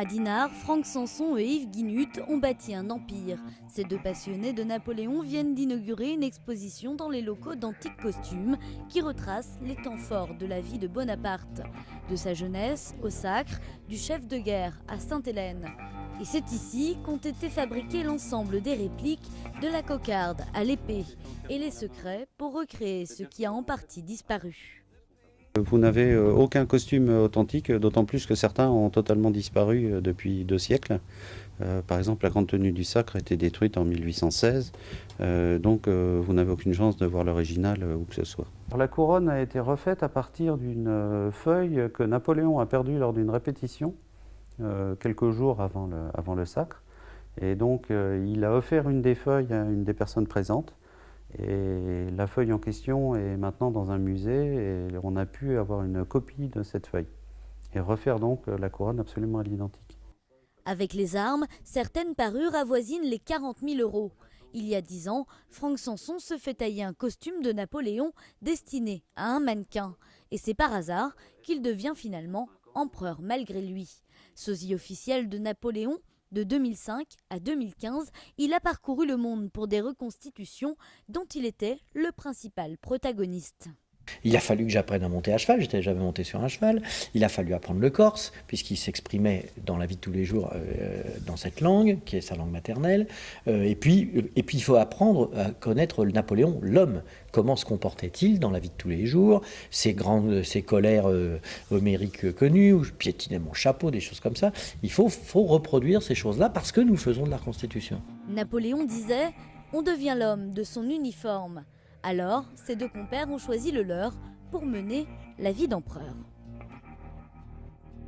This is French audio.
À Dinard, Franck Sanson et Yves Guinut ont bâti un empire. Ces deux passionnés de Napoléon viennent d'inaugurer une exposition dans les locaux d'antiques costumes qui retrace les temps forts de la vie de Bonaparte. De sa jeunesse au sacre, du chef de guerre à Sainte-Hélène. Et c'est ici qu'ont été fabriqués l'ensemble des répliques de la cocarde à l'épée et les secrets pour recréer ce qui a en partie disparu. Vous n'avez aucun costume authentique, d'autant plus que certains ont totalement disparu depuis 2 siècles. Par exemple, la grande tenue du sacre a été détruite en 1816, donc vous n'avez aucune chance de voir l'original où que ce soit. La couronne a été refaite à partir d'une feuille que Napoléon a perdue lors d'une répétition, quelques jours avant le sacre. Et donc il a offert une des feuilles à une des personnes présentes. Et la feuille en question est maintenant dans un musée et on a pu avoir une copie de cette feuille et refaire donc la couronne absolument à l'identique. Avec les armes, certaines parures avoisinent les 40 000 €. Il y a 10 ans, Franck Sanson se fait tailler un costume de Napoléon destiné à un mannequin. Et c'est par hasard qu'il devient finalement empereur malgré lui. Sosie officiel de Napoléon, de 2005 à 2015, il a parcouru le monde pour des reconstitutions dont il était le principal protagoniste. Il a fallu que j'apprenne à monter à cheval, j'étais jamais monté sur un cheval. Il a fallu apprendre le corse, puisqu'il s'exprimait dans la vie de tous les jours dans cette langue, qui est sa langue maternelle. Et puis, il faut apprendre à connaître Napoléon, l'homme. Comment se comportait-il dans la vie de tous les jours, ses colères homériques connues, où je piétinais mon chapeau, des choses comme ça. Il faut reproduire ces choses-là parce que nous faisons de la reconstitution. Napoléon disait « On devient l'homme de son uniforme ». Alors, ses deux compères ont choisi le leur pour mener la vie d'empereur.